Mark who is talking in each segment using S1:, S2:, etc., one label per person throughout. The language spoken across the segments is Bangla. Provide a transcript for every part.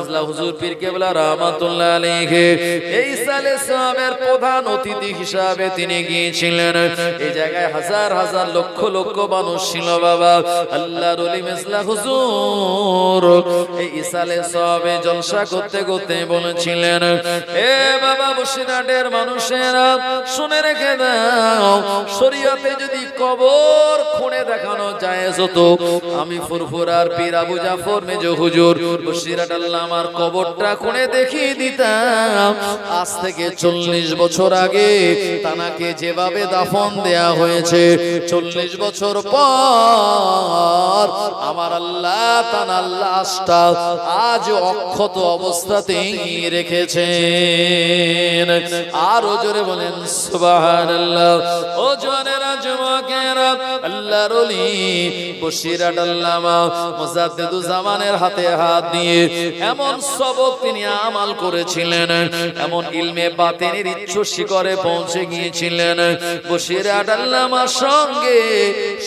S1: মেজলা হুজুর পীর কেবলা রাহমাতুল্লাহ আলাইহি এই ইসালে সাহাবের প্রধান অতিথি হিসাবে তিনি গিয়েছিলেন। এই জায়গায় হাজার হাজার লক্ষ লক্ষ মানুষ ছিল বাবা। আল্লাহর ওলি মেজলা হুজুর এই ইসালে সাহাবে জলসা করতে করতে বলেছিলেন, এ বাবা বসিরহাটের মানুষেরা শুনে রেখে দাও, শরীয়তে যদি কবর খুঁড়ে দেখানো জায়েজ হতো, আমি ফুরফুরার পীর আবু জাফর মেজ হুজুর বসিরহাট আল্লামার কবরটা খুঁড়ে দেখিয়ে দিতাম। আজ থেকে 40 বছর আগে তানাকে যেভাবে দাফন দেয়া হয়েছে, 40 বছর পর আমার আল্লাহ তানার লাশটা আজ অক্ষত অবস্থাতেই রেখেছেন। আরো জোরে বলেন সুবহানাল্লাহ। ও জওয়ানেরা যুবকেরা, আল্লাহর ওলি বসিরহাট আল্লামা মুজাদ্দিদুজ জামানের হাতে হাত দিয়ে এমন সবক তিনি আমাল করেছিলেন, এমন ইলমে বাতিনের উচ্চ শিখরে পৌঁছে গিয়েছিলেন। বসিরহাট আল্লামার সঙ্গে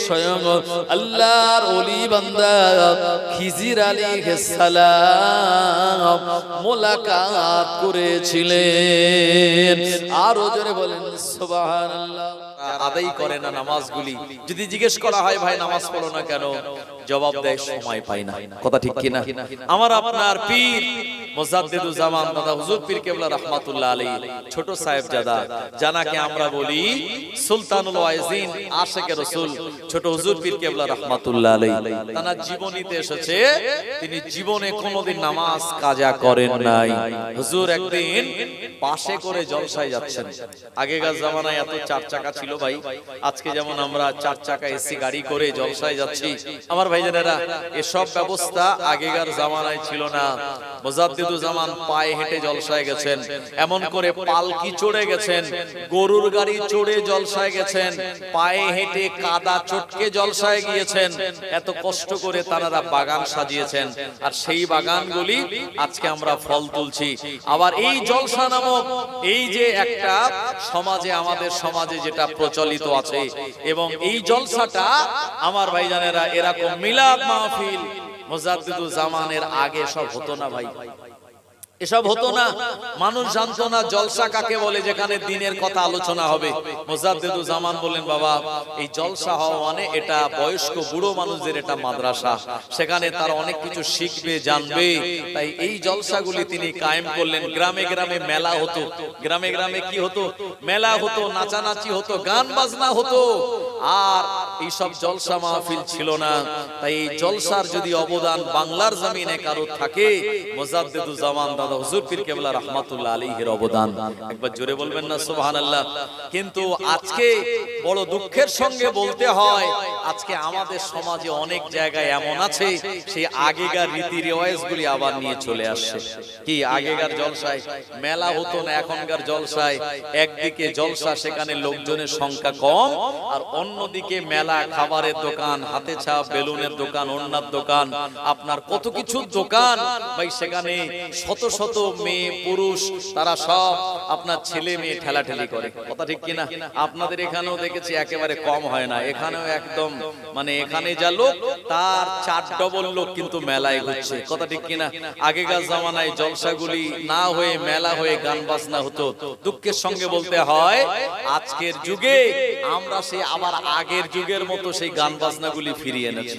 S1: স্বয়ং আল্লাহর ওলি বান্দা খিজির আলাইহিস সালাম মোলাকাত করেছিলেন। আরো জোরে বলেন সুবহানাল্লাহ।
S2: আদায় করে না নামাজগুলি, যদি জিজ্ঞেস করা হয় ভাই নামাজ পড়ো না কেন, জবাব দেয় সময় পাই না। কথা ঠিক কিনা? আমার আপনার পীর মুজাদ্দিদুজ জামান দাদা হুজুর পীর কেবলা রাহমাতুল্লাহ আলাইহি ছোট সাহেবজাদা, জানাকে আমরা বলি সুলতানুল ওয়াইজিন আশিকে রাসূল ছোট হুজুর পীর কেবলা রাহমাতুল্লাহ আলাইহি, তার জীবনীতে এসেছে তিনি জীবনে কোনোদিন নামাজ কাজা করেন নাই। হুজুর একদিন পাশে করে জলসায় যাচ্ছেন। আগেকার জামানায় এত চার চাকা ছিল ভাই, আজকে যেমন আমরা চার চাকা এসি গাড়ি করে জলসায় যাচ্ছি, আমার ভাইজানেরা এসব ব্যবস্থা আগেকার জামানায় ছিল না। মুজাদ্দিদুজ জামান পায়ে হেঁটে জলসায় গেছেন, এমন করে পালকি চড়ে গেছেন, গরুর গাড়ি চড়ে জলসায় গেছেন, পায়ে হেঁটে কাদা চটকে জলসায় গিয়েছেন। এত কষ্ট করে তারা বাগান সাজিয়েছেন, আর সেই বাগানগুলি আজকে আমরা ফল তুলছি। আবার এই জলসা নামক এই যে একটা সমাজে, আমাদের সমাজে যেটা প্রচলিত আছে, এবং এই জলসাটা আমার ভাইজানেরা এরকম মিলাদ মাহফিল মুজাদ্দিদুজ জামানের আগে সব হতো না ভাই, এসব হতো না। মানুষ জানতো না জলসা কাকে বলে, যেখানে দিনের কথা আলোচনা হবে। মুজাদ্দিদুজ জামান বলেন, বাবা এই জলসা হওয়া মানে এটা বয়স্ক বুড়ো মানুষদের এটা মাদ্রাসা, সেখানে তারা অনেক কিছু শিখবে জানবে। তাই এই জলসাগুলি তিনি কায়েম করলেন। গ্রামে গ্রামে মেলা হতো, গ্রামে গ্রামে কি হতো, মেলা হতো, নাচানাচি হতো, গান বাজনা হতো, আর এইসব জলসা মাহফিল ছিল না। তাই এই জলসার যদি অবদান বাংলার জমিনে কারো থাকে, মুজাদ্দিদুজ জামান দাদা হুজুর পীর কেবলা রাহমাতুল্লাহ আলাইহির অবদান। একবার জোরে বলবেন না সুবহানাল্লাহ। কিন্তু আজকে বড় দুঃখের সঙ্গে বলতে হয়, আজকে আমাদের সমাজে অনেক জায়গায় এমন আছে সেই আগেকার রীতি রেওয়াজগুলি আবার নিয়ে চলে আসছে। কি আগেকার জলসায় মেলা হতো না, এখনকার জলসায় একদিকে জলসা, সেখানে লোকজনের সংখ্যা কম, আর অন্যদিকে মেলা, খাবারের দোকান, হাতে ছাপ, বেলুনের দোকান, ওড়নার দোকান, আপনার কত কিছু দোকান ভাই। সেখানে শত শত মেয়ে পুরুষ, তারা সব আপনার ছেলে মেয়ে ঠেলাঠেলি করে। কথা ঠিক কিনা? আপনাদের এখানেও দেখেছি একেবারে কম হয় না, এখানেও একদম মানে এখানে যা লোক তার 4 ডবল লোক কিন্তু মেলায় ঘুরছে। কথা ঠিক কিনা? আগেকার জামানায় জলসাগুলি না হয়ে মেলা হয়ে গান বাজনা হতো। দুঃখের সঙ্গে বলতে হয় আজকের যুগে আমরা সেই আবার আগের যুগের মতো সেই গান বাজনাগুলি ফিরিয়ে এনেছি।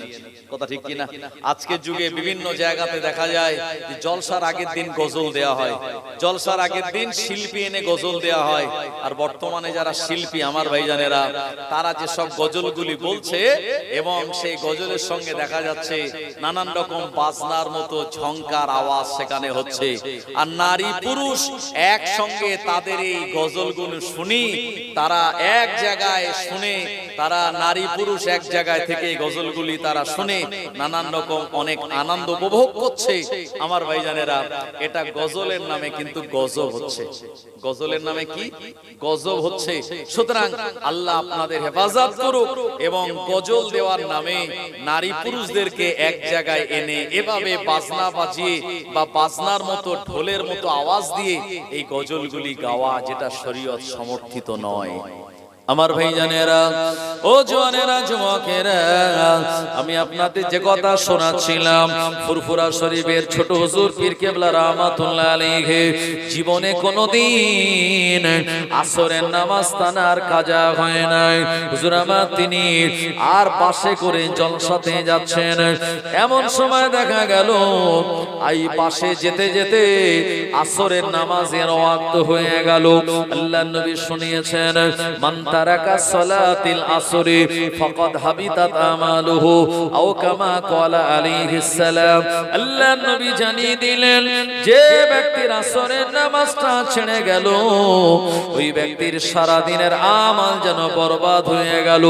S2: কথা ঠিক কিনা? আজকের যুগে বিভিন্ন জায়গাতে দেখা যায় যে জলসার আগের দিন গজল দেয়া হয়, জলসার আগের দিন শিল্পী এনে গজল দেয়া হয়। আর বর্তমানে যারা শিল্পী আমার ভাইজানেরা, তারা যে সব গজলগুলি বলছে, এবং সেই গজলের সঙ্গে দেখা যাচ্ছে নানান রকম বাজনার মতো ঝংকার আওয়াজ সেখানে হচ্ছে। আর নারী পুরুষ একসঙ্গে তাদের এই গজলগুলো শুনি, তারা এক জায়গায় শুনে, তারা নারী পুরুষ এক জায়গায় থেকে গজলগুলি তারা শুনে নানান রকম অনেক আনন্দ উপভোগ করছে। আমার ভাইজানেরা, এটা গজলের নামে কিন্তু গজব হচ্ছে। গজলের নামে কি গজব হচ্ছে। সুতরাং আল্লাহ আপনাদের হেফাজত করুক, এবং গজল দেওয়ার নামে নারী পুরুষদেরকে এক জায়গায় এনে এভাবে বাজনা বাজিয়ে বা বাজনার মতো ঢোলের মতো আওয়াজ দিয়ে এই গজলগুলি গাওয়া, যেটা শরীয়ত সমর্থিত নয়।
S1: আমার ভাইজানেরা, ও জওয়ানেরা, যুবকেরা, আমি আপনাদের যে কথা শোনাচ্ছিলাম, ফুরফুরা শরীফের ছোট হুজুর পীর কেবলা রাহমাতুল্লাহ আলাইহি জীবনে কোনোদিন আসরের নামাজ তানার কাজা হয় নাই। হুজুর আমার তিনি আর বাসে করে জলসাতে যাচ্ছেন, এমন সময় দেখা গেল এই বাসে যেতে যেতে আসরের নামাজের ওয়াক্ত হয়ে গেল। আল্লাহর নবী শুনিয়েছেন, মান তারাকা সালাতিল আসরি ফাকাদ হাবিতাত আমালুহু আও কামা ক্বালা আলাইহিস সালাম। আল্লাহর নবী জানিয়ে দিলেন, যে ব্যক্তির আসরের নামাজটা ছেড়ে গেল, ওই ব্যক্তির সারা দিনের আমল যেন বরবাদ হয়ে গেল।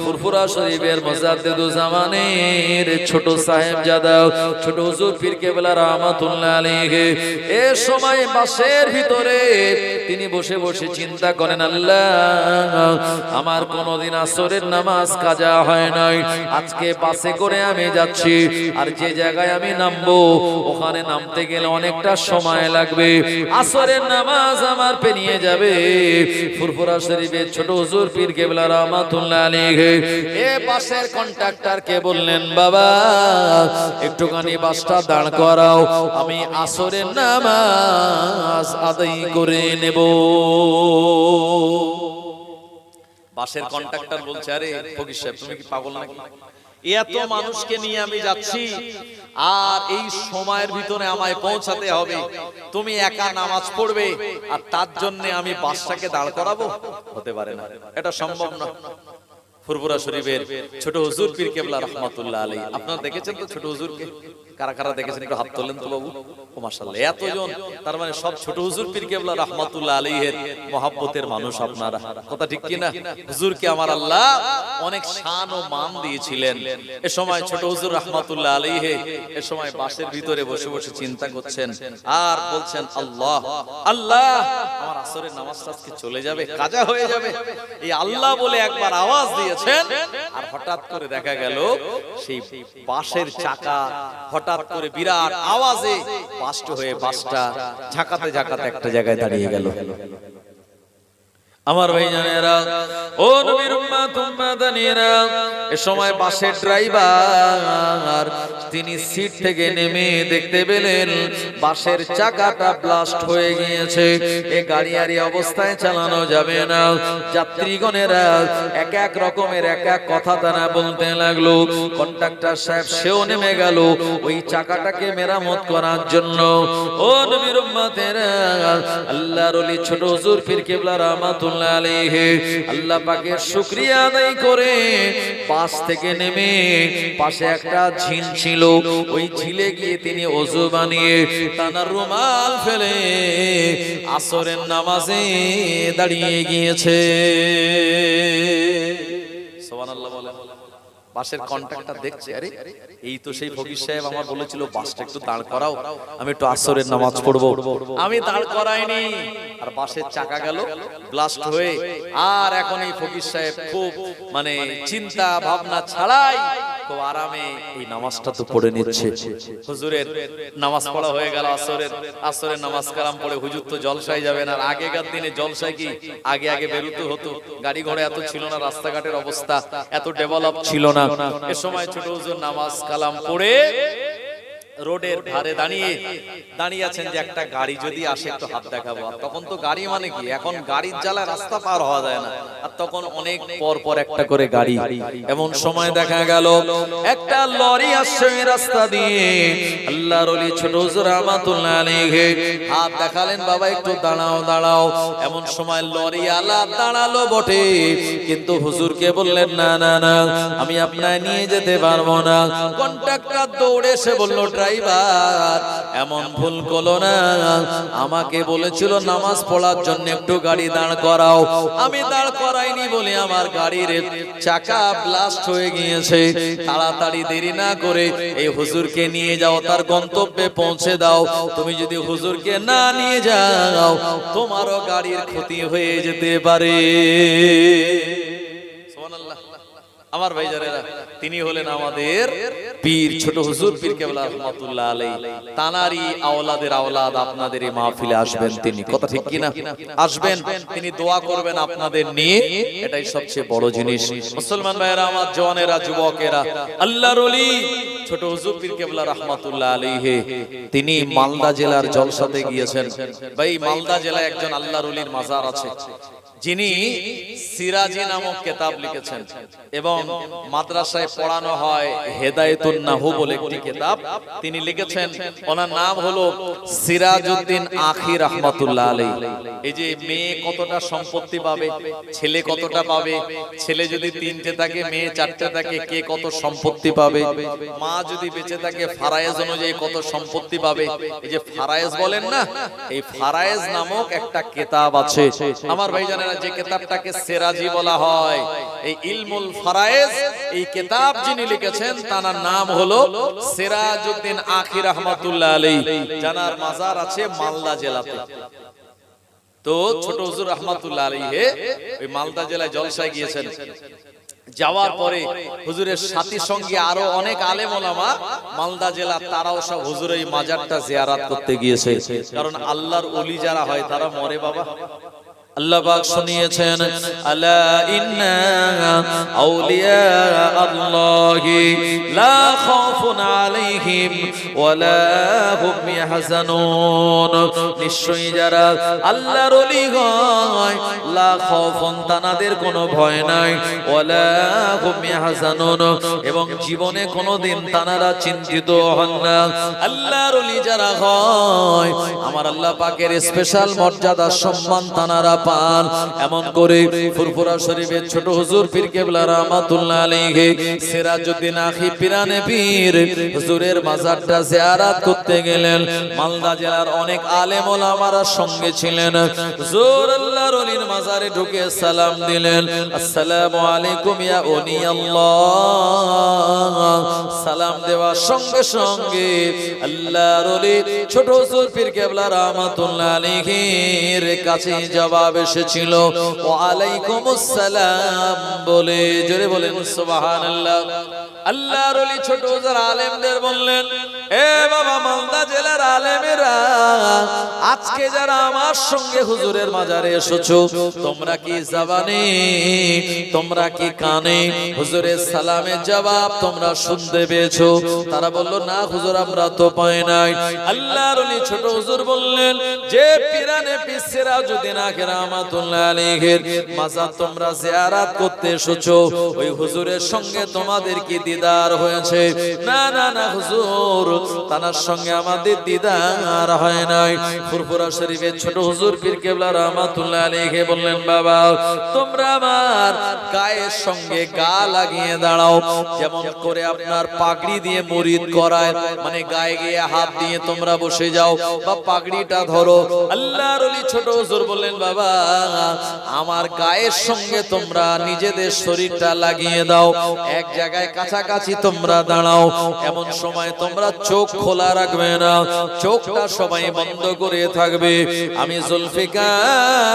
S1: ফুরফুরা শরীফের মুজাদ্দিদুজ জামানের ছোট সাহেবজাদা ছোট হুজুর পীর কেবলা রাহমাতুল্লাহ আলাইহি এ সময় বাসের ভিতরে তিনি বসে বসে চিন্তা করেন, আল্লাহ, আমার কোনদিন আসরের নামাজ কাজা হয় নাই, আজকে বাসে করে আমি যাচ্ছি, আর যে জায়গায় আমি নামবো ওখানে নামতে গেলে অনেকটা সময় লাগবে, আসরের নামাজ আমার পেরিয়ে যাবে। ফুরফুরা শরীফের ছোট হুজুর পীর কেবলা রাহমাতুল্লাহ আলাইহি এ বাসের কন্ডাক্টরকে বললেন, বাবা, একটুখানি বাসটা দাঁড় করাও, আমি আসরের নামাজ আদায় করে নেব।
S2: বাসের কন্ট্রাক্টর বলছে, আরে ফকির সাহেব, তুমি কি পাগল নাকি? এত মানুষকে নিয়ে আমি যাচ্ছি, আর এই সময়ের ভিতরে আমায় পৌঁছাতে হবে, তুমি একা নামাজ পড়বে আর তার জন্য আমি বাসটাকে দাঁড় করাবো? হতে পারে না, এটা সম্ভব না। ফুরফুরা শরীফের ছোট হুজুর পীর কেবলা রাহমাতুল্লাহ আলাইহি, আপনারা দেখেছেন তো ছোট হুজুরকে? কারা কারা দেখেছেন একটু হাত তোলেন তো বাবু। ও মাশাআল্লাহ, এতজন, তার মানে সব ছোট হুজুর পীর কেবলা রাহমাতুল্লাহ আলাইহির মহব্বতের মানুষ আপনারা, কথা ঠিক কি না? হুজুরকে আমার আল্লাহ অনেক শান ও মান দিয়েছিলেন। এ সময় ছোট হুজুর রাহমাতুল্লাহ আলাইহি এ সময় বাসের ভিতরে বসে বসে চিন্তা করছেন আর বলছেন, আল্লাহ আল্লাহ, আমার আসরের নামাজটা আজকে চলে যাবে, কাজা হয়ে যাবে। এই আল্লাহ বলে একবার আওয়াজ দিয়েছেন, আর হঠাৎ করে দেখা গেল সেই বাসের চাকা হঠাৎ করে বিরাট আওয়াজে বাস্ট হয়ে বাসটা ঝাঁকাতে ঝাঁকাতে একটা জায়গায় দাঁড়িয়ে গেল।
S1: আমার ভাইজানেরা, ও নবীর উম্মত উম্মাদানিরা, এ সময় বাসের ড্রাইভার তিনি সিট থেকে নেমে দেখতে পেলেন বাসের চাকাটা ব্লাস্ট হয়ে গিয়েছে। এ গাড়ি আর এই অবস্থায় চালানো যাবে না। যাত্রীগণেরা এক এক রকমের এক এক কথা তারা বলতে লাগলো। কন্ডাক্টর সাহেব সেও নেমে গেল ওই চাকাটাকে মেরামত করার জন্য। ও নবীর উম্মতেরা, আল্লাহর ওলি ছোট হুজুর পীর কেবলা রাহমাতুল্লাহ আলাইহি আল্লাহ পাকের শুকরিয়া আদায় করে পাশ থেকে নেমে পাশে একটা ঝিল ছিল, ওই ঝিলে গিয়ে তিনি ওযু বানিয়ে তানার রুমাল ফেলে আসরের নামাজে দাঁড়িয়ে গিয়েছে।
S2: সুবহানাল্লাহ বলে। বাসের কন্ট্রাক্টর দেখছে, আরে এই তো সেই ফকির সাহেব আমার বলেছিল বাসটা একটু দাঁড় করাও, আমি একটু আসরের নামাজ পড়বো, আমি দাঁড় করাইনি, আর বাসের চাকা গেল ব্লাস্ট হয়ে। আর এখন এই ফকির সাহেব খুব মানে চিন্তা ভাবনা ছাড়াই খুব আরামে এই নামাজটা তো পড়ে নিচ্ছে। হুজুরের নামাজ পড়া হয়ে গেল, আসরের নামাজ কালাম পড়ে হুজুর তো জলসায় যাবেন। আর আগেকার দিনে জলসায় কি আগে আগে বেরোতে হতো, গাড়ি ঘোড়া এত ছিল না, রাস্তাঘাটের অবস্থা এত ডেভেলপ ছিল না। এ সময় ছোট হুজুর নামাজ কালাম পড়ে রোডের ধারে দাঁড়িয়ে আছেন যে একটা গাড়ি যদি আসে একটু হাত দেখাবো। আর তখন তো গাড়ি মানে কি, এখন গাড়ির জ্বালায় রাস্তা পার হওয়া যায় না, আর তখন অনেক পর পর একটা করে গাড়ি।
S1: এমন সময় দেখা গেল একটা লরি আসছে রাস্তা দিয়ে। আল্লাহর ওলি ছোট হুজুর রাহমাতুল্লাহ আলাইহি হাত দেখালেন, বাবা একটু দাঁড়াও দাঁড়াও। এমন সময় লরি আলা দাঁড়ালো বটে, কিন্তু হুজুরকে বললেন, না না না, আমি আপনাকে নিয়ে যেতে পারবো না। কন্ট্রাক্টর দৌড়ে এসে বলল, ড্রাইভার এমন ভুল করো না, আমাকে বলেছিল নামাজ পড়ার জন্য একটু গাড়ি দাঁড় করাও, আমি দাঁড় করাইনি বলে আমার গাড়ির চাকা ব্লাস্ট হয়ে গিয়েছে। তাড়াতাড়ি দেরি না করে এই হুজুরকে নিয়ে যাও, তার গন্তব্যে পৌঁছে দাও। তুমি যদি হুজুরকে না নিয়ে যাও, তোমারও গাড়ির ক্ষতি হয়ে যেতে পারে।
S2: সুবহানাল্লাহ। আমার ভাইজানেরা, তিনি হলেন আমাদের পীর ছোট হুজুর পীর কেবলা রহমাতুল্লাহ আলাইহি। তানারই আওলাদের আওলাদ আপনাদের এই মাহফিলে আসবেন তিনি, কথা ঠিক কি না? আসবেন, তিনি দোয়া করবেন আপনাদের নিয়ে, এটাই সবচেয়ে বড় জিনিস। মুসলমান ভাইয়েরা আমার, জওয়ানেরা, যুবকেরা, আল্লাহর ওলি ছোট হুজুর পীর কেবলা রহমাতুল্লাহ আলাইহি তিনি মালদা জেলার জলসাতে গিয়েছেন। ভাই মালদা জেলায় একজন আল্লাহর ওলির মাজার আছে, যিনি সিরাজি নামক কিতাব লিখেছেন এবং মাদ্রাসায় পড়ানো হয় হেদায়েতুন নাহু বলে একটি কিতাব তিনি লিখেছেন। ওনার নাম হলো সিরাজউদ্দিন আখি রহমাতুল্লাহ আলাইহি। এই যে মেয়ে কতটা সম্পত্তি পাবে, ছেলে কতটা পাবে, ছেলে যদি 3টে থাকে, মেয়ে 4টে থাকে, কে কত সম্পত্তি পাবে, মা যদি বেঁচে থাকে ফারায়েজ অনুযায়ী কত সম্পত্তি পাবে, এই যে ফারায়েজ বলেন না, এই ফারায়েজ নামক একটা কিতাব আছে আমার ভাইজানেরা। যে কিতাবটাকে সিরাজি বলা হয়, এই ইলমুল ফারায়েজ, এই কিতাব যিনি লিখেছেন তার নাম হলো সিরাজউদ্দিন আখি রহমাতুল্লাহ আলাইহি, জানার মাজার আছে মালদা জেলাতে। তো ছোট হুজুর রহমাতুল্লাহ আলাইহি ওই মালদা জেলায় জলসায় গিয়েছেন। যাওয়ার পরে হুজুরের সাথী সঙ্গে আরো অনেক আলেম ওলামা মালদা জেলা, তারাও সব হুজুরের এই মাজারটা জিয়ারত করতে গিয়েছে। কারণ আল্লাহর ওলি যারা হয় তারা মরে বাবা। আল্লাহ পাক শুনিয়েছেন, আলা ইন্না আউলিয়া আল্লাহি লা খাউফুন আলাইহিম ওয়ালা হুম ইয়াহজানুন। নিশ্চয়ই যারা আল্লাহর ওলি হয়, লা খাউফুন তানাদের কোনো ভয় নাই, ওয়ালা হুম ইয়াহজানুন এবং জীবনে কোনোদিন তানারা চিন্তিত হন না। আল্লাহর ওলি যারা হয়, আমার আল্লাহ পাকের স্পেশাল মর্যাদা সম্মান তানারা পান। এমন করে ফুরফুরা শরীফের ছোট হুজুর পীর কেবলা রহমাতুল্লাহ আলাইহি সিরাজউদ্দিন আখি পিরানে পীর হুজুরের মাজারটা জিয়ারত করতে গেলেন। মালদা জেলার অনেক আলেম ওলামারা সঙ্গে ছিলেন। হুজুর আল্লাহর ওলির মাজারে ঢুকে সালাম দিলেন, আসসালামু আলাইকুম ইয়া ওলি আল্লাহ। সালাম দেওয়ার সঙ্গে সঙ্গে আল্লাহর ওলি ছোট হুজুর পীর কেবলা রহমাতুল্লাহ আলাইহির কাছে জবাব এসেছিল, ওয়া আলাইকুমুস সালাম বলে। জোরে বলেন সুবহানাল্লাহ। আল্লাহর ওলি ছোট হুজুর আলেমদের বললেন, এ বাবা মালদা জেলার আলেমেরা, আজকে যারা আমার সঙ্গে হুজুরের মাজারে এসেছো, তোমরা কি জবানে, তোমরা কি কানে হুজুরের সালামের জবাব তোমরা শুনতে পেয়েছো? তারা বলল, না হুজুর আমরা তো পাই নাই। আল্লাহর ওলি ছোট হুজুর বললেন, যে পিরানে পীর সিরাজউদ্দিন আখি রহমাতুল্লাহ আলাইহির মাজার তোমরা জিয়ারত করতে এসেছো, ওই হুজুরের সঙ্গে তোমাদের কি দিদার হয়েছে? না না না হুজুর, তানার সঙ্গে আমাদের দিদার হয় নাই। ফুরফুরা শরীফের ছোট হুজুর পীর কেবলা রহমাতুল্লাহ আলাইহি বললেন, বাবা তোমরা আমার গায়ের সঙ্গে গা লাগিয়ে দাঁড়াও, যেমন করে আপনার পাগড়ি দিয়ে মুরিদ করায়, মানে গায়ে গিয়ে হাত দিয়ে তোমরা বসে যাও বা পাগড়িটা ধরো। আল্লাহর ওলি ছোট হুজুর বললেন, বাবা আমার গায়ের সঙ্গে তোমরা নিজেদের শরীরটা লাগিয়ে দাও, এক জায়গায় কাছাকাছি তোমরা দাঁড়াও। এমন সময় তোমরা চোখ খোলা রাখবে না, চোখটা সবাই বন্ধ করে থাকবে। আমি জুলফিকার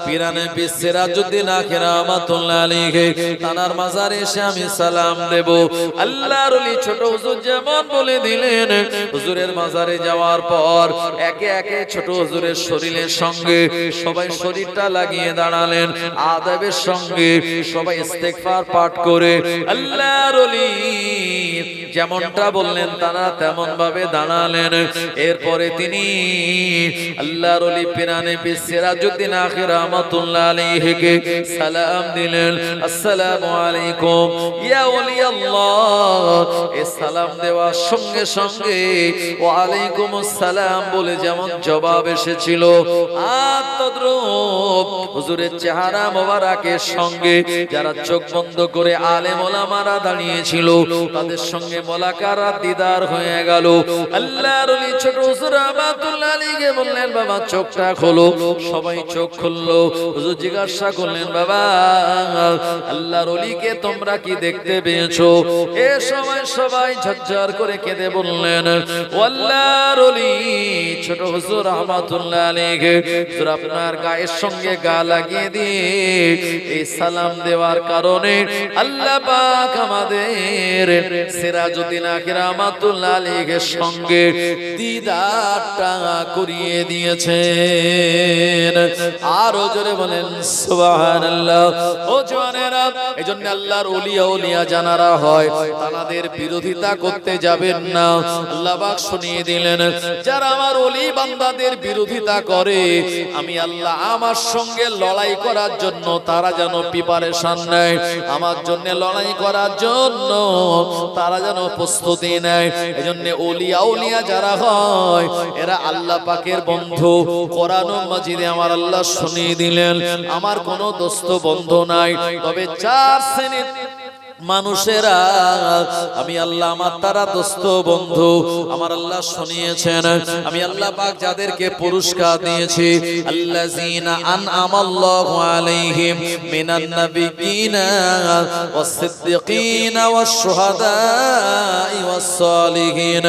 S2: পিরানে পীর সিরাজউদ্দিন আখি রহমাতুল্লাহ আলাইহি তানার মাজারে এসে আমি সালাম দেব। আল্লাহর ওলি ছোট হুজুর যেমন বলে দিলেন, হুজুরের মাজারে যাওয়ার পর একে একে ছোট হুজুরের শরীরের সঙ্গে সবাই শরীরটা লাগিয়ে দাঁড়ালেন। আদবের সঙ্গে সবাই ইস্তেগফার পাঠ করে আল্লাহর ওলি যেমনটা বললেন তারা তেমন ভাবে দাঁড়ালেন। এরপরে তিনি আল্লাহর ওলি পিরানে পীর সিরাজউদ্দিন আখি রহমাতুল্লাহ আলাইহিকে সালাম দিলেন, আসসালামু আলাইকুম ইয়া ওলি আল্লাহ। এই সালাম দেওয়ার সঙ্গে সঙ্গে ওয়া আলাইকুমুস সালাম বলে যেমন জবাব এসেছিল, আর তদ্রূপ হুজুরের চেহারা মোবারকের সঙ্গে যারা চোখ বন্ধ করে আলেম ওলামারা দাঁড়িয়েছিল, তাদের সঙ্গে
S1: মোলাকাত দিদার হয়ে গেল। আল্লাহর ওলি ছোট হুজুর রহমাতুল্লাহ আলাইহি বললেন, বাবা চোখটা খোলো। সবাই চোখ খুললো। হুজুর জিজ্ঞাসা করলেন, বাবা আল্লাহর ওলিকে তোমরা কি দেখতে পেয়েছো? এ সময় সবাই ঝরঝর করে কেঁদে বললেন, ও আল্লাহর ওলি ছোট হুজুর রহমাতুল্লাহ আলাইহি, হুজুর আপনার গায়ের সঙ্গে গা লাগিয়ে দিয়ে এই সালাম দেওয়ার কারণে আল্লাহ পাক আমাদের সিরাজউদ্দিন আখির রহমাতুল্লাহ আলাইহির সঙ্গে দিদারটা করিয়ে দিয়েছেন। আরো জোরে বলেন সুবহানাল্লাহ। ও জওয়ানেরা, এজন্য আল্লাহর ওলিয়া ওলিয়া জানারা হয় তাদের বিরোধিতা করতে যাবেন না। আল্লাহ পাক শুনিয়ে দিলেন, যারা আমার ওলি বান্দাদের বিরোধিতা করে আমি আল্লাহ আমার সঙ্গে লড়াই করার জন্য তারা যেন প্রিপারেশন নেয়, আমার জন্য লড়াই করার জন্য তারা যেন প্রস্তুতি নেয়। এজন্য ওলিয়া ওলিয়া যারা হয় এরা আল্লাহ পাকের বন্ধু। কোরআন মাজিদে আমার আল্লাহ শুনিয়ে দিলেন, আমার কোনো দোস্ত বন্ধু নাই, তবে চার শ্রেণীর মানুষেরা আমি আল্লাহ আমার তারা দোস্ত বন্ধু। আমার আল্লাহ শুনিয়েছেন, আমি আল্লাহ পাক যাদেরকে পুরস্কার দিয়েছি, আল্লাযীনা আনআমাল্লাহু আলাইহিম মিনান নাবিয়্যিনা ওয়াস-সিদ্দীকিনা ওয়াশ-শুহাদাই ওয়াস-সালিহিন।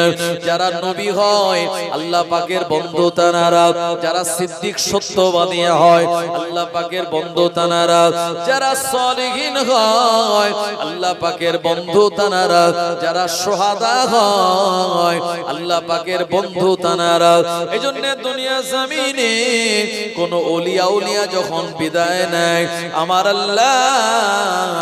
S1: যারা নবী হয় আল্লাহ পাকের বন্ধু তারা, যারা সিদ্দিক সত্যবাদী হয় আল্লাহ পাকের বন্ধু তারা, যারা সালিহিন হয় আল্লাহ পাকের বন্ধু তানারা, যারা শুহাদা হয় আল্লাহ পাকের বন্ধু তানারা। এজন্য দুনিয়া জমিনে কোন ওলিয়া উলিয়া যখন বিদায় নেয় আমার আল্লাহ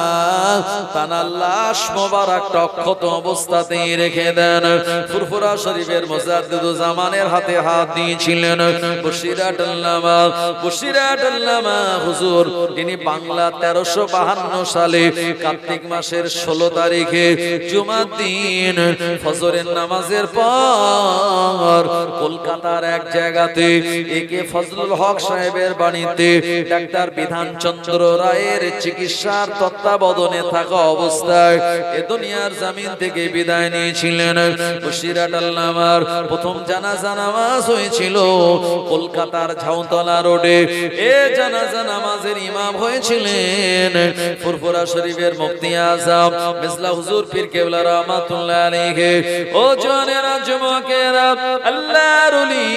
S1: তানার লাশ মোবারকটা অক্ষত অবস্থাতেই রেখে দেন। ফুরফুরা শরীফের মুজাদ্দিদুজ জামানের হাতে হাত দিয়েছিলেন বসিরাট আল্লামা হুজুর। তিনি বাংলা 1352 সালে কার্তিক মাসের 16 তারিখে জুমার দিন ফজরের নামাজের পর কলকাতার এক জায়গাতে একে ফজলুল হক সাহেবের বাড়িতে ডাক্তার বিধানচন্দ্র রায়ের চিকিৎসার তত্ত্বাবধানে থাকা অবস্থায় এ দুনিয়ার জমিন থেকে বিদায় নিয়েছিলেন। বসিরাট আল্লামার প্রথম জানাজা নামাজ হয়েছিল কলকাতার ঝাউতলা রোডে। এ জানাজা নামাজের ইমাম হয়েছিলেন ফুরফুরা শরীফের মুফতি আযম মিসলা হুজুর পীর কেবলা রাহমাতুল্লাহ আলাইহি। ও জওয়ানেরা যুবকেরা, আল্লাহর ওলি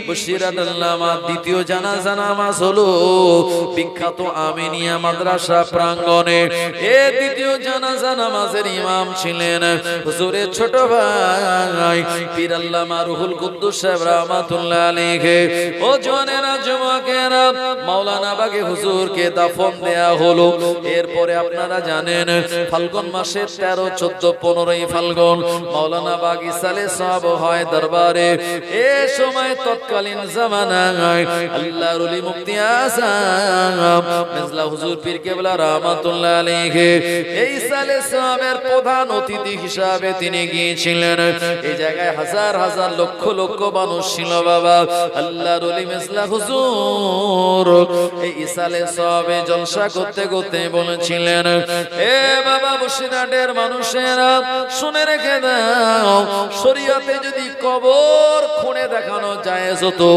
S1: বসিরাট আল্লামার দ্বিতীয় জানাজা নামাজ হলো বিখ্যাত আমিনিয়া মাদ্রাসা প্রাঙ্গণে। এই দ্বিতীয় জানাজা নামাজের ইমাম ছিলেন হুজুরের ছোট ভাই পীর আল্লামা রুহুল কুদ্দুস সাহেব রাহমাতুল্লাহ আলাইহি। ও জওয়ানেরা যুবকেরা, মাওলানা বাগে হুজুরকে দাফন দেয়া হলো। এরপরে আপনারা জানেন ফাল্গুন মাসের 13, 14, 15 ফাল্গুন মাওলানা বাগ ইসালে সাহেব হয় দরবারে। এই সময় তৎকালীন জামানায় আল্লাহর ওলি মুফতি আযম মিসলা হুজুর পীর কেবলা রাহমাতুল্লাহ আলাইহি এই ইসালে সাহেবের প্রধান অতিথি হিসাবে তিনি গিয়েছিলেন। এই জায়গায় হাজার হাজার লক্ষ লক্ষ মানুষ ছিল বাবা। আল্লাহর ওলি মিসলা হুজুর এই ইসালে সাহেবে জলসা করতে করতে বলেছিলেন, এ বাবা বসিরহাটের মানুষেরা শুনে রেখে দাও, শরীয়তে যদি কবর খুঁড়ে দেখানো জায়েজ হতো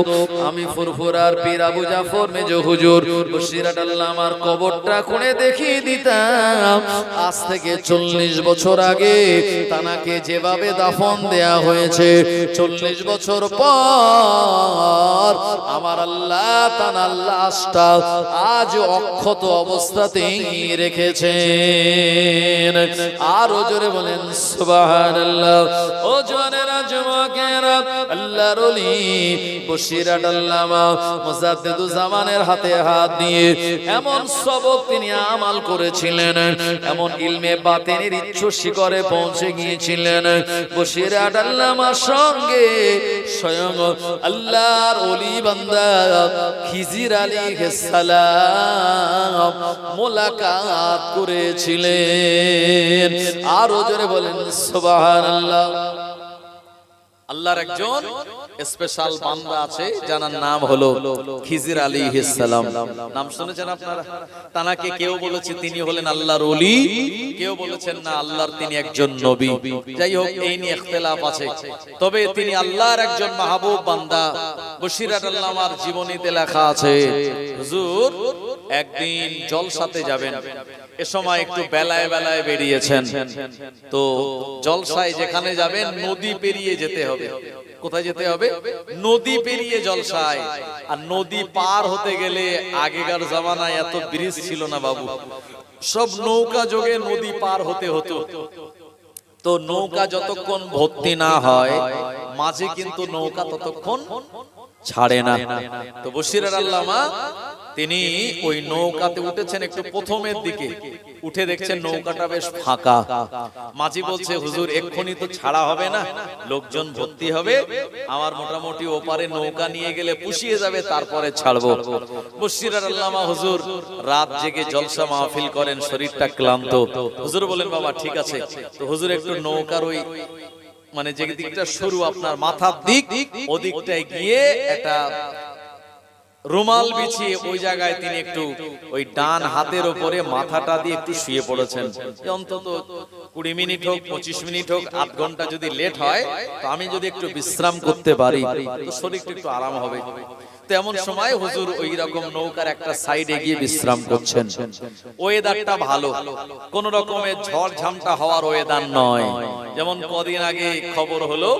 S1: আমি ফুরফুরার পীর আবু জাফর মেজো হুজুর বসিরহাট আল্লামার কবরটা খুঁড়ে দেখিয়ে দিতাম। আজ থেকে 40 বছর আগে তানাকে যেভাবে দাফন দেয়া হয়েছে 40 বছর পর আমার আল্লাহ তানার লাশটা আজ অক্ষত অবস্থাতেই রেখেছেন। আরো জোরে বলেন সুবহানাল্লাহ। ও জওয়ানেরা যুবকেরা, আল্লাহর ওলি বসিরাট আল্লামা মুজাদ্দিদুজ জামানের হাতে হাত দিয়ে এমন সবক তিনি আমাল করেছিলেন, এমন ইলমে বাতিনের উচ্চ শিখরে পৌঁছে গিয়েছিলেন। বসিরাট আল্লামার সঙ্গে স্বয়ং আল্লাহর ওলি বান্দা খিজির আলাইহিস সালাম মোলাকাত করেছিলেন। আরো জোরে বলেন সুবহানাল্লাহ। আল্লাহর একজন
S2: স্পেশাল বান্দা আছে যার নাম হলো খিজির আলাইহিস সালাম। নাম শুনেছেন আপনারা? তানাকে কেউ বলেছে তিনি হলেন আল্লাহর ওলি, কেউ বলেছেন না আল্লাহর তিনি একজন নবী। যাই হোক, এই নিয়ে ইখতিলাফ আছে, তবে তিনি আল্লাহর একজন মাহবুব বান্দা। বশিরাত আল্লামার জীবনীতে লেখা আছে হুজুর একদিন জলসাতে যাবেন, এ সময় একটু বেলায় বেলায় বেরিয়েছেন। তো জলসায় যেখানে যাবেন নদী পেরিয়ে যেতে হবে। কোথায় যেতে হবে? নদী পেরিয়ে জলসায়। আর নদী পার হতে গেলে আগেকার জামানায় এত ব্রিজ ছিল না বাবু, সব নৌকা যোগে নদী পার হতে হতো। তো নৌকা যতক্ষণ ভর্তি না হয় মাঝে কিন্তু নৌকা ততক্ষণ ছাড়ে না। তো বশিরাত আল্লামা তিনি ওই নৌকাতে উঠেছেন, একটু প্রথমের দিকে উঠে দেখছেন নৌকাটা বেশ ফাঁকা। মাঝি বলছে হুজুর এক্ষুনি তো ছাড়া হবে না, লোকজন ভর্তি হবে, আমার মোটামুটি ওপারে নৌকা নিয়ে গেলে পুষিয়ে যাবে, তারপরে ছাড়বো। বশিরাত আল্লামা হুজুর রাত জেগে জলসা মাহফিল করেন, শরীরটা ক্লান্ত। হুজুর বলেন বাবা ঠিক আছে। তো হুজুর একটু নৌকার ওই মানে যে দিকটা সরু আপনার মাথার দিক, ওদিকটায় গিয়ে একটা রুমাল বিছিয়ে ওই জায়গায় তিনি একটু ওই ডান হাতের উপরে মাথাটা দিয়ে একটু শুয়ে পড়েছেন। অন্তত 20 মিনিট হোক 25 মিনিট হোক আধ ঘন্টা যদি লেট হয় তো আমি যদি একটু বিশ্রাম করতে পারি তো শরীরটা একটু আরাম হবে। তেমন সময় হুজুর ওই রকম নৌকার একটা সাইডে গিয়ে বিশ্রাম করছেন। ওয়েদারটা ভালো, কোন রকমের ঝড় ঝামটা হওয়ার ওয়েদার নয়। যেমন কদিন আগে খবর হলো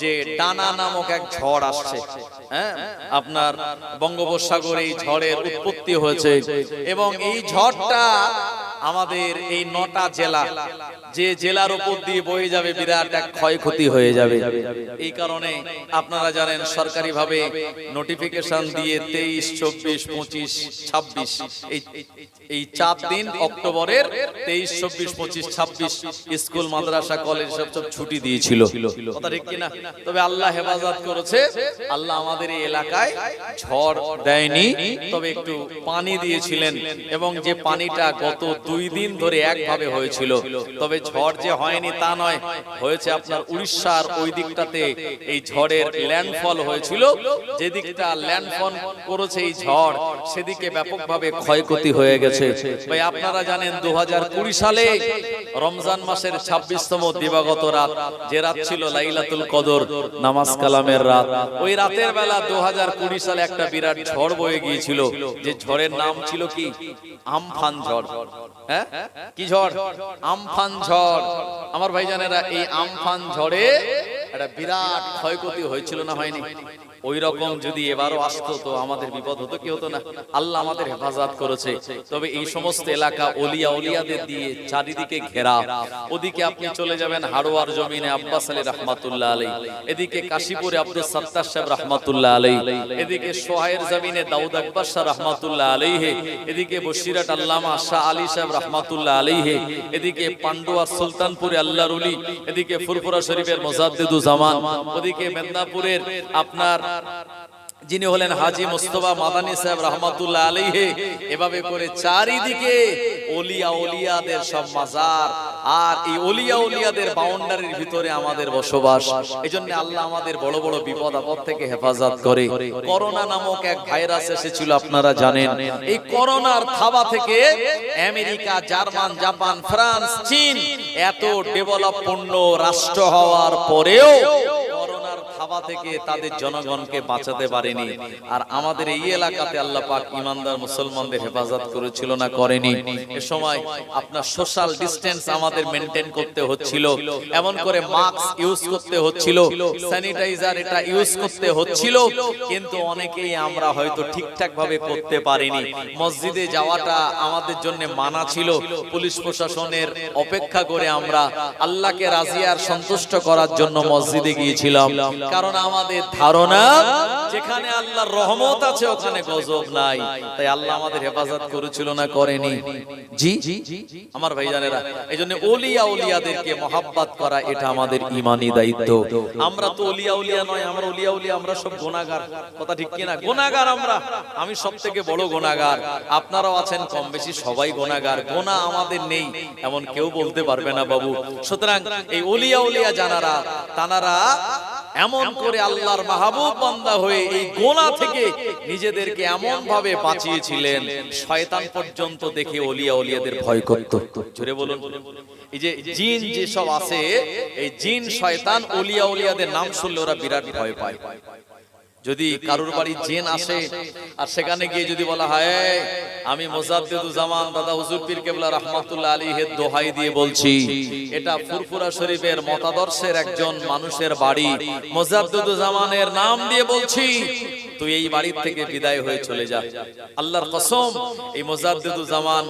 S2: যে টানা নামক এক ঝড় আসছে, হ্যাঁ আপনার বঙ্গোপসাগরে এই ঝড়ের উৎপত্তি হয়েছে এবং এই ঝড়টা আমাদের এই 9টা জেলা, যে জেলার উপর দিয়ে বয়ে যাবে বিরাট এক ক্ষয়ক্ষতি হয়ে যাবে। এই কারণে আপনারা জানেন সরকারি ভাবে নোটিফিকেশন দিয়ে 23, 24, 25, 26 এই 4 দিন অক্টোবরের 23, 24, 25, 26 স্কুল মাদ্রাসা কলেজ সব ছুটি দিয়েছিল। কথা ঠিক কিনা? তবে আল্লাহ হেফাজত করেছে, আল্লাহ আমাদের এই এলাকায় ঝড় দেয়নি, তবে একটু পানি দিয়েছিলেন এবং যে পানিটা গত 2 দিন ধরে একভাবে হয়েছিল। তবে ঝড় যে হয়নি তা নয়, হয়েছে আপনার উড়িষ্যার ওই দিকটাতে এই ঝড়ের ল্যান্ডফল হয়েছিল। যে দিকটা ল্যান্ডফল করেছে এই ঝড় সেদিকে ব্যাপকভাবে ক্ষয়ক্ষতি হয়ে গেছে। ভাই আপনারা জানেন 2020 সালে রমজান মাসের 26তম দিবাগত রাত, যে রাত ছিল লাইলাতুল কদর, নামাজ কালামের রাত, ওই রাতের বেলা 2020 সালে একটা বিরাট ঝড় বয়ে গিয়েছিল। যে ঝড়ের নাম ছিল কি? আমফান ঝড়। হ্যাঁ কি ঝড়? আমফান ঝড়। আমার ভাইজানেরা এই আমফান ঝড়ে একটা বিরাট ক্ষয়ক্ষতি হয়েছিল না হয়নি? ওই রকম যদি এবারও আসতো তো আমাদের বিপদ হতো কি হতো না? আল্লাহ আমাদের হেফাজত করেছে। তবে এই সমস্ত এলাকা ওলিয়াদের দিয়ে চারিদিকে ঘেরা। ওদিকে আপনি চলে যাবেন হাড়োয়ার জমিনে আব্বাস আলী রহমাতুল্লাহ আলাইহি, এদিকে কাশীপুরে আব্দুল সাত্তার সাহেব রহমাতুল্লাহ আলাইহি, এদিকে সোহাইর জমিনে দাউদ আকবর শাহ রহমাতুল্লাহ আলাইহি, এদিকে বশিরাত আল্লামা শাহ আলী সাহেব রহমাতুল্লাহ আলাইহি, এদিকে পান্ডুয়া সুলতানপুরে আল্লাহর ওলি, এদিকে ফুরফুরা শরীফের মুজাদ্দিদুজ জামান, ওদিকে মেদিনীপুরের আপনার যিনি হলেন হাজী মুস্তাফা মাদানী সাহেব রহমাতুল্লাহ আলাইহি। এভাবে করে চারিদিকে ওলিয়াদের সব মাজার, আর এই ওলিয়াদের বাউন্ডারির ভিতরে আমাদের বসবাস। এজন্য আল্লাহ আমাদের বড় বড় বিপদ আপদ থেকে হেফাজত করে। করোনা নামক এক ভাইরাস এসেছিল আপনারা জানেন। এই করোনার থাবা থেকে আমেরিকা, জার্মান, জাপান, ফ্রান্স, চীন এত ডেভেলপপূর্ণ রাষ্ট্র হওয়ার পরেও থাবা থেকে তাদের জনগণকে বাঁচাতে পারেনি। আর আমাদের এই এলাকাতে আল্লাহ পাক ইমানদার মুসলমানদের হেফাজত করেছিল না করেনি? এ সময় আপনার সোশ্যাল ডিসটেন্স আমাদের মেনটেন করতে হচ্ছিল, এমন করে মাস্ক ইউজ করতে হচ্ছিল, স্যানিটাইজার এটা ইউজ করতে হচ্ছিল, কিন্তু অনেকেই আমরা হয়তো ঠিকঠাক ভাবে করতে পারিনি। মসজিদে যাওয়াটা আমাদের জন্য মানা ছিল। পুলিশ প্রশাসনের অপেক্ষা করে আমরা আল্লাহকে রাজি আর সন্তুষ্ট করার জন্য মসজিদে গিয়েছিলাম। কারণ আমাদের ধারণা যেখানে আল্লাহর রহমত আছে ওখানে গজব নাই। তাই আল্লাহ আমাদের হেফাজত করেছিল না করেনি? জি আমার ভাইজানেরা, এইজন্য ওলিয়াদেরকে মহব্বত করা এটা আমাদের ঈমানি দায়িত্ব। আমরা তো ওলিয়া নয়, আমরা ওলিয়া, আমরা সব গুনাহগার। কথা ঠিক কি না? গুনাহগার আমরা। আমি সবথেকে বড় গুনাহগার, আপনারাও আছেন কম বেশি, সবাই গুনাহগার। গুনাহ আমাদের নেই এমন কেউ বলতে পারবে না বাবু। সুতরাং এই ওলিয়া জানারা তানারা এমন করে আল্লাহর মাহবুব বান্দা হয়ে এই গোনা থেকে নিজেদেরকে এমন ভাবে বাঁচিয়েছিলেন, শয়তান পর্যন্ত দেখে ওলিয়া ওলিয়াদের ভয় করত। জোরে বলুন। এই যে জিন যে সব আছে, এই জিন শয়তান ওলিয়া ওলিয়াদের নাম শুনলে ওরা বিরাট ভয় পায়। যদি কারোর বাড়ি জিন আসে আর সেখানে গিয়ে যদি বলা হয়, আমি মুজাদ্দিদুজ্জামান দাদা হুজুর পীর কেবলা রাহমাতুল্লাহ আলাইহির দোহাই দিয়ে বলছি, এটা ফুরফুরা শরীফের মতাদর্শের একজন মানুষের বাড়ি, মুজাদ্দিদুজ্জামানের নাম দিয়ে বলছি, তুই এই বাড়ি থেকে বিদায় হয়ে চলে যা। আল্লাহর কসম, এই মুজাদ্দিদুজ্জামান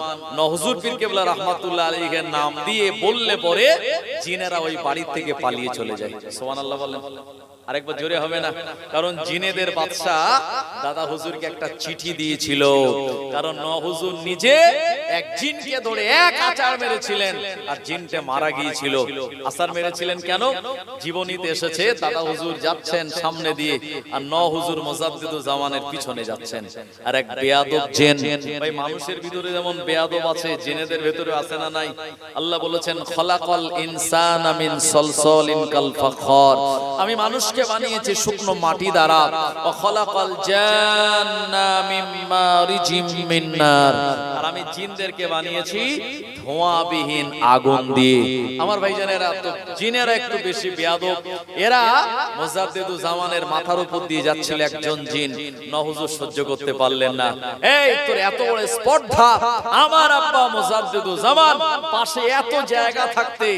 S2: হুজুর পীর কেবলা রাহমাতুল্লাহ আলাইহির নাম দিয়ে বললে পরে জিনেরা ওই বাড়ি থেকে পালিয়ে চলে যায়। সুবহানাল্লাহ বলেন। আরেকবার জোরে হবে না? কারণ জিনেদের বাদশা দাদা হুজুরকে একটা চিঠি দিয়েছিল, কারণ হুজুর নিজে এক জিনকে ধরে এক আছাড় মেরেছিলেন আর জিনটা মারা গিয়েছিল। আছাড় মেরেছিলেন কেন? জীবনীতে এসেছে, দাদা হুজুর যাচ্ছেন সামনে দিয়ে আর হুজুর মুজাদ্দিদুজ্জামানের পিছনে যাচ্ছেন, আর এক বেয়াদব জিন। ভাই, মানুষের ভিতরে যেমন বেয়াদব আছে, জিনেদের ভিতরে আছে না নাই? আল্লাহ বলেছেন, খলাকাল ইনসানা মিন সলসলিন কাল ফাখর, আমি মানুষকে বানিয়েছি শুকনো মাটি দ্বারা, ওয়া খলাকাল জান্না মিন মারিজিম মিন নার, আর আমি জিনদেরকে বানিয়েছি ধোঁয়াবিহীন আগুন দিয়ে। আমার ভাইজানেরা, তো জিনেরা একটু বেশি বেয়াদব। এরা মুজাদ্দিদুজ্জামানের মাথার উপর দিয়ে যাচ্ছিল একজন জিন, হুজুর সহ্য করতে পারলেন না। এই তোর এত বড় স্পর্ধা, আমার আব্বা মুজাদ্দিদুজ্জামান পাশে এত জায়গা থাকতে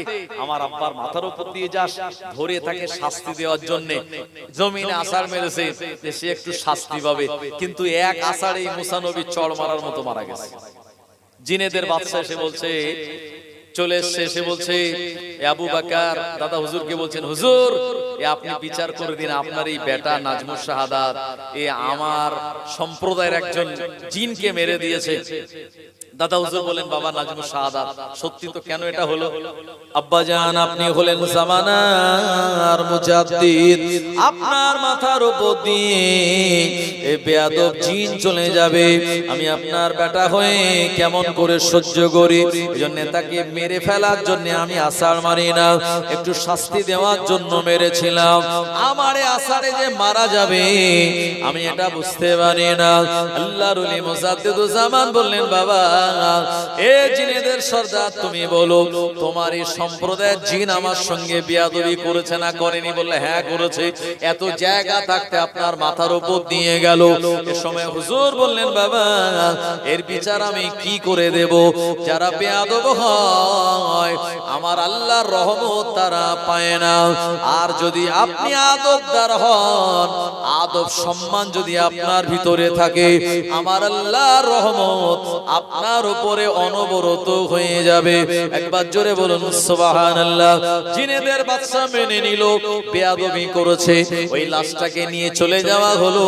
S2: আমার আব্বার মাথার উপর দিয়ে যাস? ধরে তাকে শাস্তি দেওয়ার জন্য জমিনে আছাড় মেরেছে যে সে একটু শাস্তি পাবে, কিন্তু এক আছাড়েই মুসা নবী চড় মারার মতো মারা গেছে। জিনেদের বাদশা এসে বলছে, চলে এসছে, এসে বলছে, আবু বকর দাদা হুজুরকে বলছেন, হুজুর আপনি বিচার করে দিন, আপনার এই বেটা নাজমুস শাহাদাত এ আমার সম্প্রদায়ের একজন জিনকে মেরে দিয়েছে। দাদা হুজুর বলেন, বাবা নাজমুস শাহাদাত সত্যি তো, কেন এটা হলো? আব্বাজান, আপনি হলেন জামানার মুজাদ্দিদ, আপনার মাথার উপর দিয়ে এই বেয়াদব জিন চলে যাবে, আমি আপনার বেটা হয়ে কেমন করে সহ্য করি? এজন্য তাকে মেরে ফেলার জন্য আমি আছাড় মারি না, একটু শাস্তি দেওয়ার জন্য মেরেছিলাম। আমারে আছাড়ে যে মারা যাবে আমি এটা বুঝতে পারি না। আল্লাহর ওলি মুজাদ্দিদুজ্জামান বললেন, বাবা এ জিনেদের সর্দার, তুমি বলো তোমার এই সম্প্রদায়ের জিন আমার সঙ্গে বিয়াদবি করেছে না করেনি? বললে হ্যাঁ করেছে। এত জায়গা থাকতে আপনার মাথার উপর দিয়ে গেল। এ সময় হুজুর বললেন, বাবা এর বিচার আমি কি করে দেব? যারা বেয়াদব হয় আমার আল্লাহর রহমত তারা পায় না। আর যদি আপনি আদবদার হন, আদব সম্মান যদি আপনার ভিতরে থাকে, আমার আল্লাহর রহমত আপনার উপরে অনবরত হয়ে যাবে। একবার জোরে বলুন সুবহানাল্লাহ। জিনেদের বাদশা মেনে নিল, বেয়াদবি করেছে, ওই লাশটাকে নিয়ে চলে যাওয়া হলো।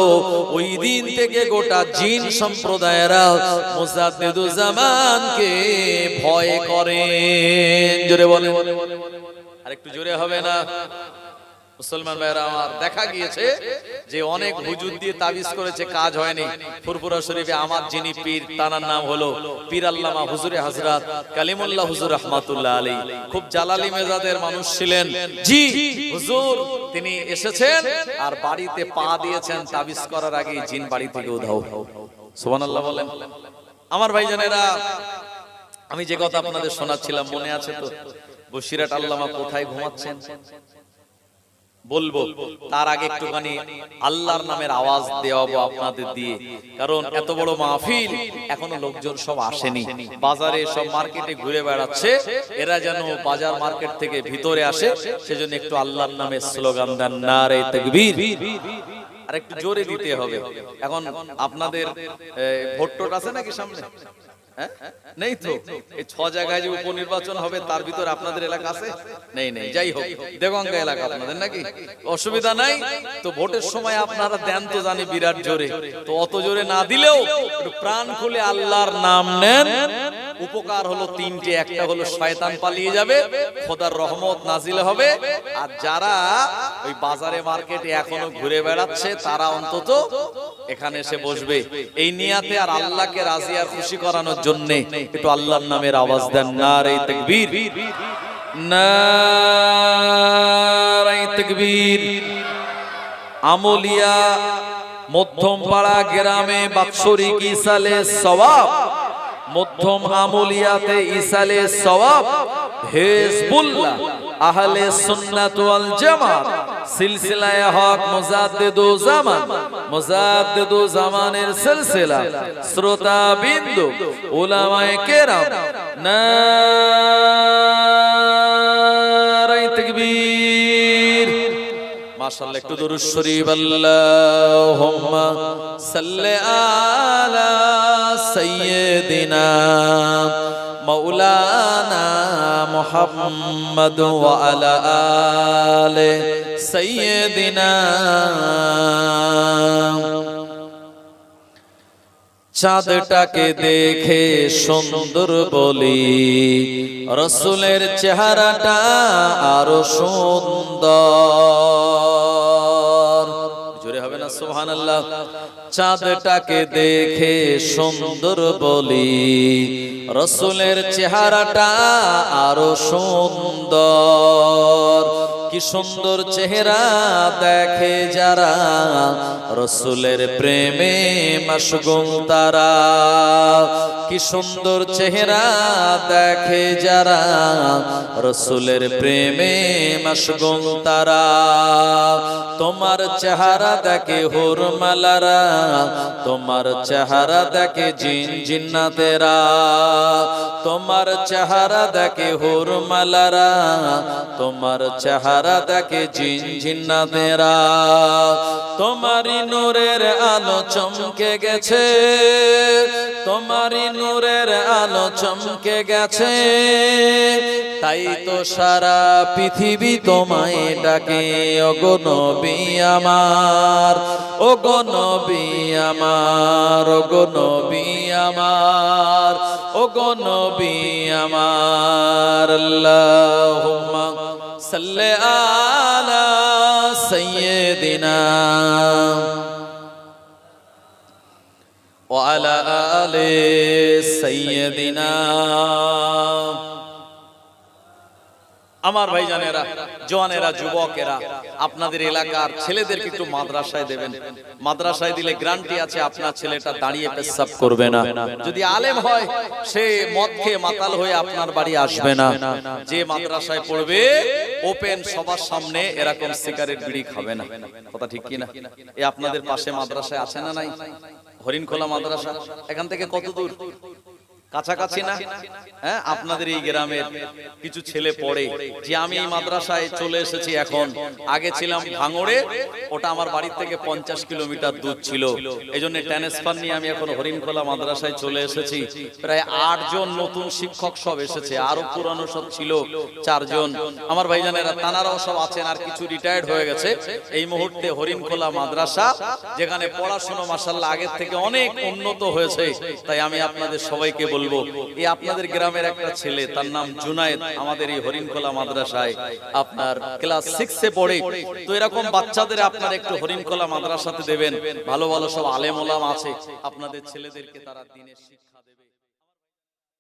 S2: ওই দিন থেকে গোটা জিন সম্প্রদায়েরা মুজাদ্দিদুজ্জামানকে ভয় করে। জোরে বলেন, আরেকটু জোরে হবে না? মুসলমান ভাইরা আমার, দেখা গিয়েছে যে অনেক হুজুর দিয়ে তাবিজ করেছে, কাজ হয়নি। ফুরফুরা শরীফে আমার যিনি পীর, তার নাম হলো পীর আল্লামা হুজুরে হযরত কালিমুল্লাহ হুজুর রাহমাতুল্লাহ আলাইহি। খুব জালালি মেজাজের মানুষ ছিলেন। জি হুজুর তিনি এসেছেন আর বাড়িতে পা দিয়েছেন, তাবিজ করার আগে জিন বাড়ি থেকে উধাও। সুবহানাল্লাহ বলেন। আমার ভাইজানেরা, আমি যে কথা আপনাদের শোনাচ্ছিলাম মনে আছে তো? বসিরাট আল্লামা কোথায় ঘুমাচ্ছেন বলবো, তার আগে একটুখানি আল্লাহর নামের আওয়াজ দেওয়াবো আপনাদের দিয়ে। কারণ এত বড় মাহফিল, এখনো লোকজন সব আসেনি, বাজারে সব মার্কেটে ঘুরে বেড়াচ্ছে। এরা যেন বাজার মার্কেট থেকে ভিতরে আসে, সেজন্য একটু আল্লাহর নামে স্লোগান দেন, নারে তাকবীর। আর একটু জোরে দিতে হবে। এখন আপনাদের ভোট আছে নাকি সামনে? নেই তো? এই 6 জায়গায় যে উপনির্বাচন হবে তার ভিতর আপনাদের এলাকা আছে? নেই নেই। যাই হোক, দেগঙ্গা এলাকা আপনাদের নাকি? অসুবিধা নাই তো। ভোটের সময় আপনারা দেন তো জানি বিরাট জোরে, তো অত জোরে না দিলেও একটু প্রাণ খুলে আল্লাহর নাম নেন। উপকার হলো তিনটে, একটা হলো শয়তান পালিয়ে যাবে, খোদার রহমত নাজিল হবে, আর যারা ওই বাজারে মার্কেটে এখনো ঘুরে বেড়াচ্ছে তারা অন্তত এখানে এসে বসবে এই নিয়াতে। আর আল্লাহকে রাজি আর খুশি করানোর জন্য একটু আল্লাহর নামের আওয়াজ দেন, নারে তাকবীর, নারে তাকবীর।
S1: আমলিয়া মধ্যম পাড়া গ্রামে বাৎসরিক ইসালে সওয়াব, মধ্যম আমলিয়াতে ইসালে সওয়াব, হিজবুল্লাহ আহলে সুন্নাত ওয়াল জামাত সিলসিলায়ে হক মুজাদ্দিদু জামানের সিলসিলা শ্রোতা বিন্দু উলামায়ে কেরাম নারায়ে তাকবীর। মাশাআল্লাহ, একটু দুরূদ শরীফ। আল্লাহুম্মা সাল্লি আলা সাইয়্যিদিনা মাওলানা মুহাম্মদ ওয়া আলা আলি সাইয়্যিদিনা। চাঁদটাকে দেখে সুন্দর বলি, রসুলের চেহারাটা আরো সুন্দর। জোরে হবে না সুবহানাল্লাহ। চাঁদটাকে দেখে সুন্দর বলি, রসুলের চেহারাটা আরো সুন্দর। কি সুন্দর চেহারা দেখে যারা, রসুলের প্রেমে মাশগুল তারা। কি সুন্দর চেহারা দেখে যারা, রসুলের প্রেমে মাশগুল তারা। তোমার চেহারা দেখে হুরমালারা, তোমার চেহারা দেখে জিন জিন্নাতেরা। তোমার চেহারা দেখে হুরমালারা, তোমার চেহারা দেখে জিন জিন্নাতেরা। তোমারই নূরের আলো চমকে গেছে, তোমারই নূরের আলো চমকে গেছে। তাই তো সারা পৃথিবী তোমায় ডাকে, ওগো নবী আমার, ওগো নবী আমার, ওগো নবী আমার, ওগো নবী আমার। আল্লাহুম্মা সাল্লি আলা সাইয়্যিদিনা ওয়া আলা আলি সাইয়্যিদিনা। আমার ভাইজানেরা, জওয়ানেরা, যুবকেরা, আপনাদের এলাকার ছেলেদেরকে একটু মাদ্রাসায় দেবেন। মাদ্রাসায় দিলে গ্যারান্টি আছে আপনার ছেলেটা দাঁড়িয়ে পেশাব করবে না। যদি আলেম হয়, সে মদ খেয়ে মাতাল হয়ে আপনার বাড়ি আসবে না। যে মাদ্রাসায় পড়বে, ওপেন সবার সামনে এরকম সিগারেট বিড়ি খাবে না। কথা ঠিক কিনা? এ আপনাদের পাশে মাদ্রাসায় আছে না নাই? হরিণখোলা মাদ্রাসা এখান থেকে কত দূর? কাছাকাছি না? হ্যাঁ, আপনাদের এই গ্রামের কিছু ছেলে পড়ে। যে আমি এই মাদ্রাসায় চলে এসেছি এখন, আগে ছিলাম ভাঙড়ে, ওটা আমার বাড়ি থেকে 50 কিলোমিটার দূর ছিল। এই জন্য ট্রান্সফার নিয়ে আমি এখন হরিণখোলা মাদ্রাসায় চলে এসেছি। প্রায় 8 জন নতুন শিক্ষক সব এসেছে, আরো পুরানো সব ছিল 4 জন। আমার ভাইজানেরা, তানারাও সব আছেন, আর কিছু রিটায়ার্ড হয়ে গেছে। এই মুহূর্তে হরিণখোলা মাদ্রাসা, যেখানে পড়াশোনা মাশাআল্লাহ আগের থেকে অনেক উন্নত হয়েছে। তাই আমি আপনাদের সবাইকে বলবো, এই আপনাদের গ্রামের একটা ছেলে, তার নাম জুনায়েদ, আমাদের এই হরিণখোলা মাদ্রাসায় আপনার ক্লাস 6 এ পড়ে। তো এরকম বাচ্চাদের আপনারা একটু হরিণখোলা মাদ্রাসাতে দেবেন। ভালো ভালো সব আলেম ওলামা আছে, আপনাদের ছেলেদেরকে তারা দ্বীনের শিক্ষা